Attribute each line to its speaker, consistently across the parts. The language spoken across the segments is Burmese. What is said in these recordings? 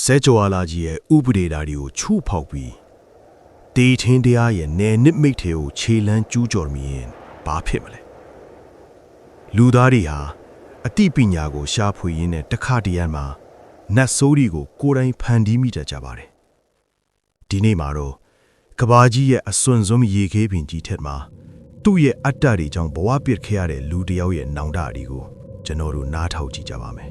Speaker 1: ဆဲကျော်လာကြီးရဲ့ဥပဒေဓာတ်တွေကိုချိုးဖောက်ပြီးတေထင်းတရားရဲ့နယ်နစ်မိတ်ထဲကိုခြေလန်းကျူးကျော်မိရင်ဘာဖြစ်မလဲလူသားတွေဟာအတိပညာကိုရှာဖွေရင်းနဲ့တခါတရံမှာနတ်ဆိုးတွေကိုကိုယ်တိုင်ဖန်တီးမိတတ်ကြပါတယ်ဒီနေ့မှာတော့ကဘာကြီးရဲ့အစွန်စွန်းရေခဲပင်ကြီးထက်မှာသူ့ရဲ့အတ္တတွေကြောင့်ဘဝပစ်ခဲ့ရတဲ့လူတစ်ယောက်ရဲ့နောင်တအရာကိုကျွန်တော်တို့နားထောင်ကြည့်ကြပါမယ်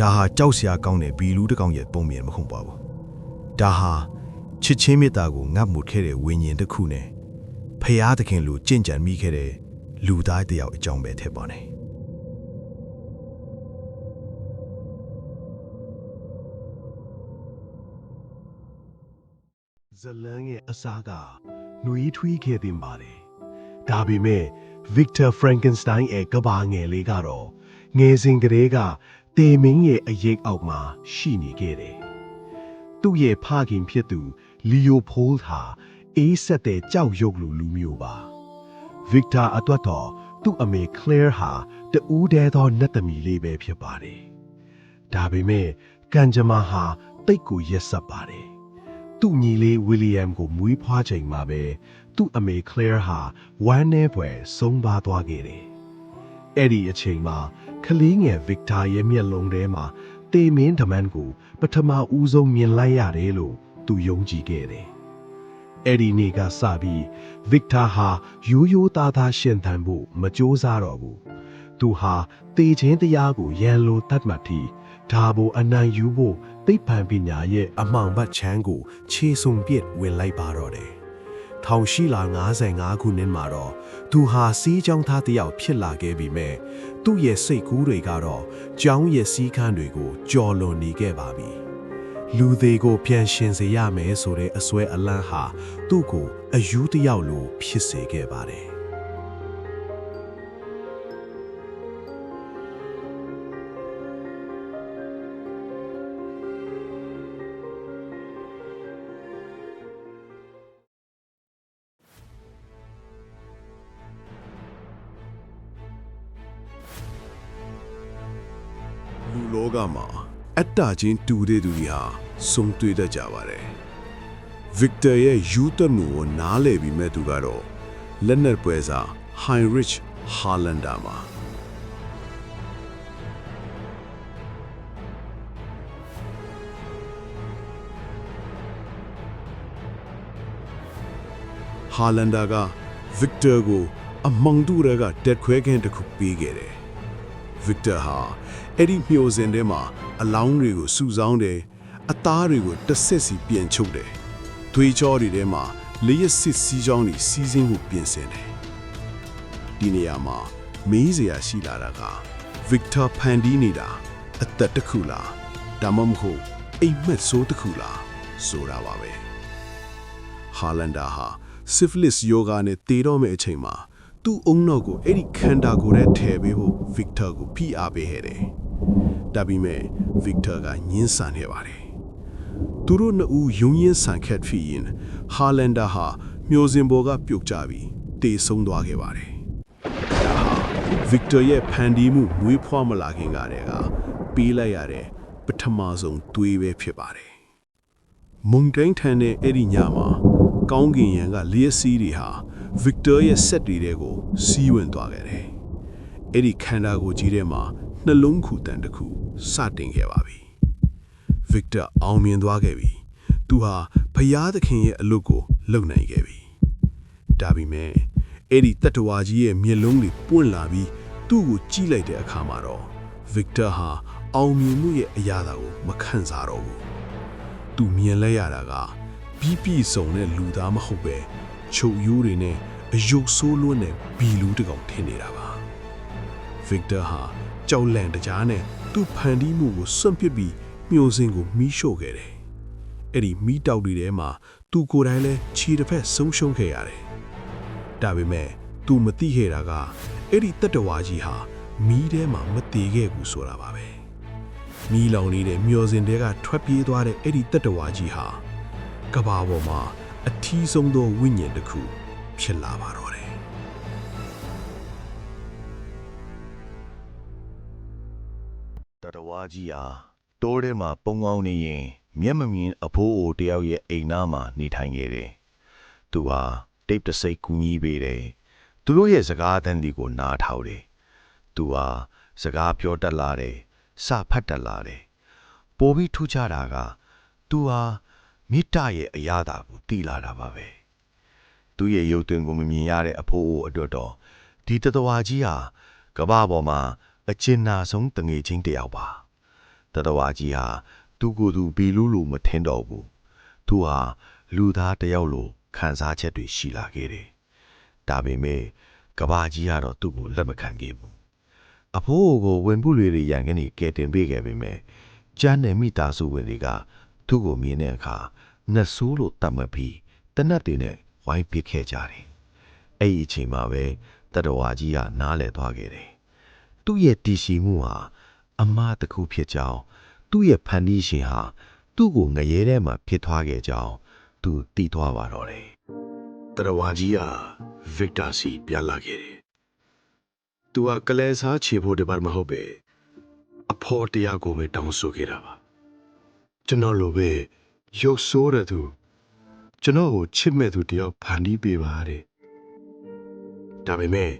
Speaker 1: ဒါဟာကြောက်စရာကောင်းတဲ့ဘီလူတစ်ကောင်ရဲ့ပုံမြင်မဟုတ်ပါဘူးဒါဟာချစ်ချင်းမေတ္တာကိုငတ်မှုခဲ့တဲ့ဝိညာဉ်တစ်ခုနဲ့ဖရာသခင်လိုကြင်ကြံမိခဲ့တဲ့လူသားတစ်ယောက်အကြောင်းပဲဖြစ်ပါတယ်
Speaker 2: ဇလန်ရဲ့အစားကနှွေးထွေးခဲ့တင်ပါတယ်ဒါပေမဲ့ Victor Frankenstein ရဲ့ကဘာငယ်လေးကတော့ငယ်စဉ်ကတည်းကတေမင်းရဲ့အရေးအောက်မှာရှိနေခဲ့တယ်သူ့ရဲ့ဖခင်ဖြစ်သူ Leopold ဟာအေးဆက်တဲ့ကြောက်ရွံ့လူမျိုးပါ Victor အတွက်တော့သူ့အမေ Claire ဟာတူးတဲသောနတ်သမီးလေးပဲဖြစ်ပါတယ်ဒါပေမဲ့ကံကြမ္မာဟာတိတ်ကိုရက်ဆက်ပါတယ်သူ့ညီလေး William ကိုမွေးဖွားချိန်မှာပဲသူ့အမေ Claire ဟာဝမ်းနည်းဖွယ်ဆုံးပါသွားခဲ့တယ်။အဲ့ဒီအချိန်မှာကလေးငယ် Victor ရဲ့မျက်လုံးထဲမှာတေမင်းဓမန်းကိုပထမဦးဆုံးမြင်လိုက်ရတယ်လို့သူယုံကြည်ခဲ့တယ်။အဲ့ဒီနေ့ကစပြီး Victor ဟာရိုးရိုးသားသားရှင်သန်ဖို့မကြိုးစားတော့ဘူး။သူဟာတေခြင်းတရားကိုရန်လိုတတ်မှတ်ပြီးဒါကိုအနိုင်ယူဖို့သိပ္ပံပညာရဲ့အမှောင်ဘတ်ချမ်းကိုခြေစုံပြစ်ဝင်လိုက်ပါတော့တယ်။ထောင်ရှိလာ55ခုနှစ်မှာတော့သူဟာစီးကြောင်းသားတစ်ယောက်ဖြစ်လာခဲ့ပြီမဲ့သူ့ရဲ့စိတ်ကူးတွေကတော့ကြောင်းရဲ့စီးခန်းတွေကိုကြော်လွန်နေခဲ့ပါပြီ။လူသေးကိုပြန်ရှင်စေရမယ်ဆိုတဲ့အစွဲအလန့်ဟာသူ့ကိုအယူတစ်ယောက်လိုဖြစ်စေခဲ့ပါတယ်။
Speaker 3: လူလောကမှာအတ္တချင်းတူတဲ့သူတွေဟာစုံတွေ့တတ်ကြပါတယ်။ Victor ရဲ့ယူတမှုကိုနားလည်ပြီးမဲ့သူကတော့လက်နက်ပွဲစား Heinrich Harlander မှာHarlander က Victor ကိုအမောင်တူရကတက်ခွဲခင်းတစ်ခုပေးခဲ့တယ်။ Victor ဟာအဲ့ဒီမျိုးစင်ထဲမှာအလောင်းတွေကိုစုဆောင်းတယ်အသားတွေကိုတစ်ဆက်စီပြန်ချုပ်တယ်သွေးကြောတွေထဲမှာလျှက်စစ်စီးကြောင်းတွေစီးစင်းမှုပြင်ဆင်တယ်ဒီနေရာမှာမေးစရာရှိလာတာက Victor ဖန်တီးနေတာအသက်တစ်ခုလားဒါမှမဟုတ်အိမ်မက်ဆိုးတစ်ခုလားဆိုတာပါပဲ Harlander ဟာ syphilis ယောဂနဲ့တည်တော့မယ့်အချိန်မှာသူ့အုံနောက်ကိုအဲ့ဒီခန္ဓာကိုယ်ထဲထည့်ပေးဖို့ Victor ကိုဖိအားပေးခဲ့တယ်။ဒါပေမဲ့ Victor ကညှင်းဆန်ခဲ့ပါတယ်။သူတို့နှစ်ဦးယုံရင်းဆန်ခတ်ဖြစ်ရင် Harlander ဟာမျိုးစင်ပေါ်ကပြုတ်ကျပြီးတေဆုံးသွားခဲ့ပါတယ်။ဒါဟာ Victor ရဲ့ဖန်တီးမှုမွေးဖွားမလာခင်ကတည်းကပေးလိုက်ရတဲ့ပထမဆုံးသွေးပဲဖြစ်ပါတယ်။မုန်တိုင်းထန်တဲ့အဲ့ဒီညမှာကောင်းကင်ယံကလျှက်စီးတွေဟာ Victor ရဲ့စက်တွေကိုစီးဝင်သွားခဲ့တယ်။အဲ့ဒီခန္ဓာကိုယ်ကြီးထဲမှာနှလုံးခုတန်တစ်ခုစတင်ခဲ့ပါပြီ။ Victor အောင်မြင်သွားခဲ့ပြီ။သူဟာဘုရားသခင်ရဲ့အလုပ်ကိုလုပ်နိုင်ခဲ့ပြီ။ဒါပေမဲ့အဲ့ဒီတတ္တဝါကြီးရဲ့မျက်လုံးတွေပွင့်လာပြီးသူ့ကိုကြည့်လိုက်တဲ့အခါမှာတော့ Victor ဟာအောင်မြင်မှုရဲ့အရာကိုမခံစားတော့ဘူး။သူမြင်လိုက်ရတာကပြီးပြည့်စုံတဲ့လူသားမဟုတ်ပဲချုပ်ရိုးတွေနဲ့အယုတ်ဆိုးလွန်းတဲ့ဘီလူတစ်ကောင်ထင်နေတာပါ Victor ဟာကြောက်လန့်တကြားနဲ့သူ့ဖန်တီးမှုကိုစွန့်ပစ်ပြီးမျိုးစင်ကိုမီးရှို့ခဲ့တယ်အဲ့ဒီမီးတောက်တွေထဲမှာသူကိုယ်တိုင်လည်းခြေတစ်ဖက်ဆုံးရှုံးခဲ့ရတယ်ဒါပေမဲ့သူမသိခဲ့တာကအဲ့ဒီတတ္တဝါကြီးဟာမီးထဲမှာမတည်ခဲ့ဘူးဆိုတာပါပဲမီးလောင်နေတဲ့မျိုးစင်တွေကထွက်ပြေးသွားတဲ့အဲ့ဒီတတ္တဝါကြီးဟာကဘာပေါ်မှာအထီးဆုံးသောဝိညာဉ်တစ်ခုဖြစ်လာပါတော့တယ်
Speaker 2: တတဝါကြီးဟာ
Speaker 4: တိုးထဲမှာပုံကောင်းနေရင်မျက်မမြင်အဖိုးအိုတယောက်ရဲ့အိမ်နားမှာနေထိုင်ခဲ့တယ်။သူဟာတိတ်တဆိတ်ကူညီပေးတယ်။သူတို့ရဲ့စကားသံတွေကိုနားထောင်တယ်။သူဟာစကားပြောတတ်လာတယ်။စဖတ်တတ်လာတယ်။ပိုပြီးထူးခြားတာကသူဟာမိတ္တရဲ့အရာသာကိုသိလာတာပါပဲ။သူ့ရဲ့ရုပ်သွင်းကိုမမြင်ရတဲ့အဖိုးအိုအတွက်တော့ဒီတတဝါကြီးဟာကမ္ဘာပေါ်မှာအကျဉ်းနာဆုံးတငယ်ချင်းတစ်ယောက်ပါတတဝါကြီးဟာသူ့ကိုယ်သူဘီလူးလိုမထင်တော့ဘူးသူဟာလူသားတစ်ယောက်လိုခံစားချက်တွေရှိလာခဲ့တယ်ဒါပေမဲ့ကမ္ဘာကြီးကတော့သူ့ကိုလက်မခံခဲ့ဘူးအဖိုးကိုဝင်ပုတွေရန်ကနေကဲတင်ပေးခဲ့ပေမဲ့ကျန်းနယ်မိသားစုဝင်တွေကသူ့ကိုမြင်တဲ့အခါနှဆိုးလိုတတ်မှတ်ပြီးတနတ်တွေနဲ့ဝိုင်းပစ်ခဲ့ကြတယ်အဲ့ဒီအချိန်မှာပဲတတဝါကြီးကနားလည်သွားခဲ့တယ်သူ့ရဲ့တည်ရှိမှုဟာအမှားတစ်ခုဖြစ်ကြောင်းသူ့ရဲ့ဖန်တီးရှင်ဟာသူ့ကိုငရဲထဲမှာဖြစ်သွားခဲ့ကြောင်းသူသိသွားပါတော့တယ်တတဝါကြီးဟာဗစ်တာစီပြန်လာခဲ့တယ်သူကကလဲစားချေဖို့တပတ်မဟုတ်ပဲအဖေါ်တရားကိုပဲတောင်းဆိုခဲ့တာပါကျွန်တော်လိုပဲရုပ်ဆိုးတဲ့သူကျွန်တော်ကိုချစ်မဲ့သူတယောက်ဖန်တီးပေးပါတဲ့ဒါပေမဲ့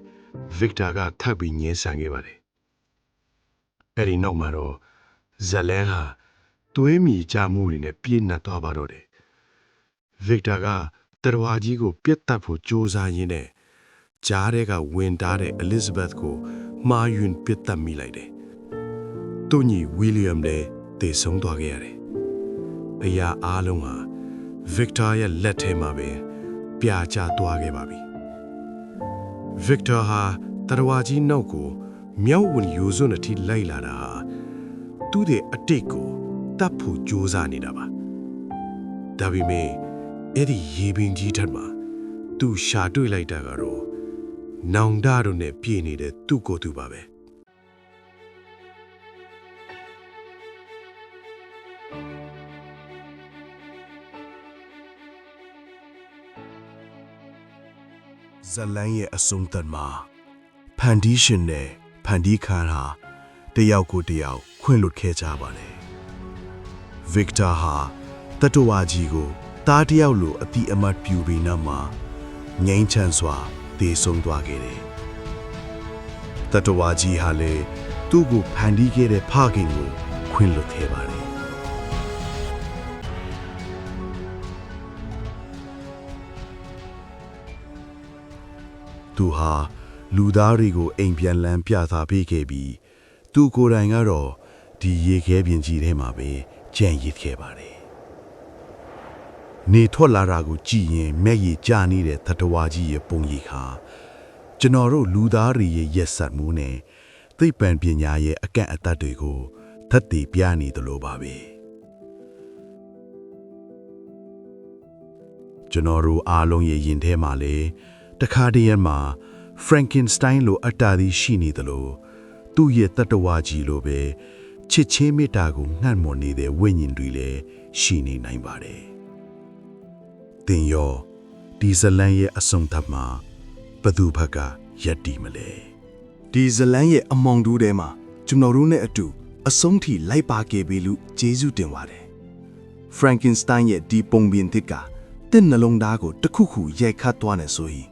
Speaker 4: ဗစ်တာကထပ်ပြီးငြင်းဆန်ခဲ့ပါတယ်အဲ့ဒီနောက်မှာတော့ဇလန်ဟာသွေးမြေကြမှုတွေနဲ့ပြည့်နှက်သွားပါတော့တယ်ဗစ်တာကတရဝါကြီးကိုပြတ်တက်ဖို့ကြိုးစားရင်းနဲ့ကြားထဲကဝင်တားတဲ့ Elizabeth ကိုမှားယွင်းပြတ်တက်မိလိုက်တယ်သူညီ William လည်းတည်ဆုံးသွားခဲ့ရတယ်အရာအားလုံးဟာ Victor ရဲ့လက်ထဲမှာပဲပြာကျသွားခဲ့ပါပြီVictor ဟာတရဝါကြီးနောက်ကိုမြောက်ဝင်ရိုးစွန်းအထိလိုက်လာတာဟာသူ့တဲ့အတိတ်ကိုတပ်ဖို့ကြိုးစားနေတာပါဒါပေမဲ့အဲ့ဒီရေပင်ကြီးထက်မှာသူရှာတွေ့လိုက်တာကတော့နောင်တတို့နဲ့ပြည့်နေတဲ့သူ့ကိုယ်သူပါပဲဇလန်ရဲ့အဆုံးသတ်မှာဖန်တီးရှင်နဲ့ဖန်တီးခါဟာတယောက်ကိုတယောက်ခွင့်လွတ်ခဲ့ကြပါလေဗစ်တာဟာတတဝါကြီးကိုတားတယောက်လိုအတိအမှတ်ပြုပြီးနောက်မှာငြိမ်းချမ်းစွာတည်ဆုံသွားခဲ့တယ်တတဝါကြီးဟာလည်းသူ့ကိုဖန်တီးခဲ့တဲ့ဖခင်ကိုခွင့်လွတ်ခဲ့ပါတယ်သူဟာလူသားတွေကိုအိမ်ပြန်လန်းပြသပေးခဲ့ပြီးသူကိုယ်တိုင်ကတော့ဒီရေခဲပြင်ကြီးထဲမှာပဲကြံ့ရစ်ခဲ့ပါတယ်နေထွက်လာတာကိုကြည့်ရင်မဲ့ရည်ကျနေတဲ့သတ္တဝါကြီးရဲ့ပုံရိပ်ဟာကျွန်တော်တို့လူသားတွေရဲ့ရက်ဆက်မှုနဲ့သိပ္ပံပညာရဲ့အကန့်အသတ်တွေကိုသက်သေပြနေသလိုပါပဲကျွန်တော်တို့အားလုံးရဲ့ယင်ထဲမှာလေတခါတည်းမှာ Frankenstein လိုအတ္တသည်ရှိနေသလိုသူ့ရဲ့တတ္တဝါကြီးလိုပဲချစ်ချင်းမေတ္တာကိုငှန့်မွန်နေတဲ့ဝိညာဉ်တွေလည်းရှိနေနိုင်ပါတယ်။သင်ရောဒီဇလန်ရဲ့အဆုံးသတ်မှာဘယ်သူဘက်ကရပ်တည်မလဲ။ဒီဇလန်ရဲ့အမောင်တူးထဲမှာကျွန်တော်တို့နဲ့အတူအဆုံးထိလိုက်ပါခဲ့ပြီလို့ကျေးဇူးတင်ပါတယ်။ Frankenstein ရဲ့ဒီပုံပြင်သစ်ကတင့်နှလုံးသားကိုတစ်ခုခုရိုက်ခတ်သွားနေဆိုရင်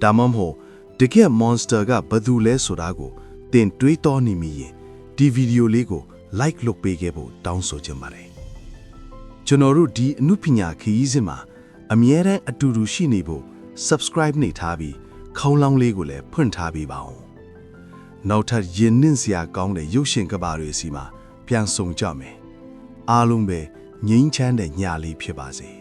Speaker 4: ဒါမှမဟုတ်တကယ် monster ကဘယ်သူလဲဆိုတာကိုသင်တွေးတောနေမိရင်ဒီဗီဒီယိုလေးကို like လုပ်ပေးခဲ့ဖို့တောင်းဆိုချင်ပါတယ်ကျွန်တော်တို့ဒီအမှုပညာခရီးစဉ်မှာအမြဲတမ်းအတူတူရှိနေဖို့ subscribe နေထားပြီးခေါင်းလောင်းလေးကိုလည်းဖွင့်ထားပေးပါဦးနောက်ထပ်ယဉ်နှင်းစရာကောင်းတဲ့ရုပ်ရှင်ကဘာတွေစီမှာပြန်ဆုံကြမယ်အားလုံးပဲငြိမ်းချမ်းတဲ့ညလေးဖြစ်ပါစေ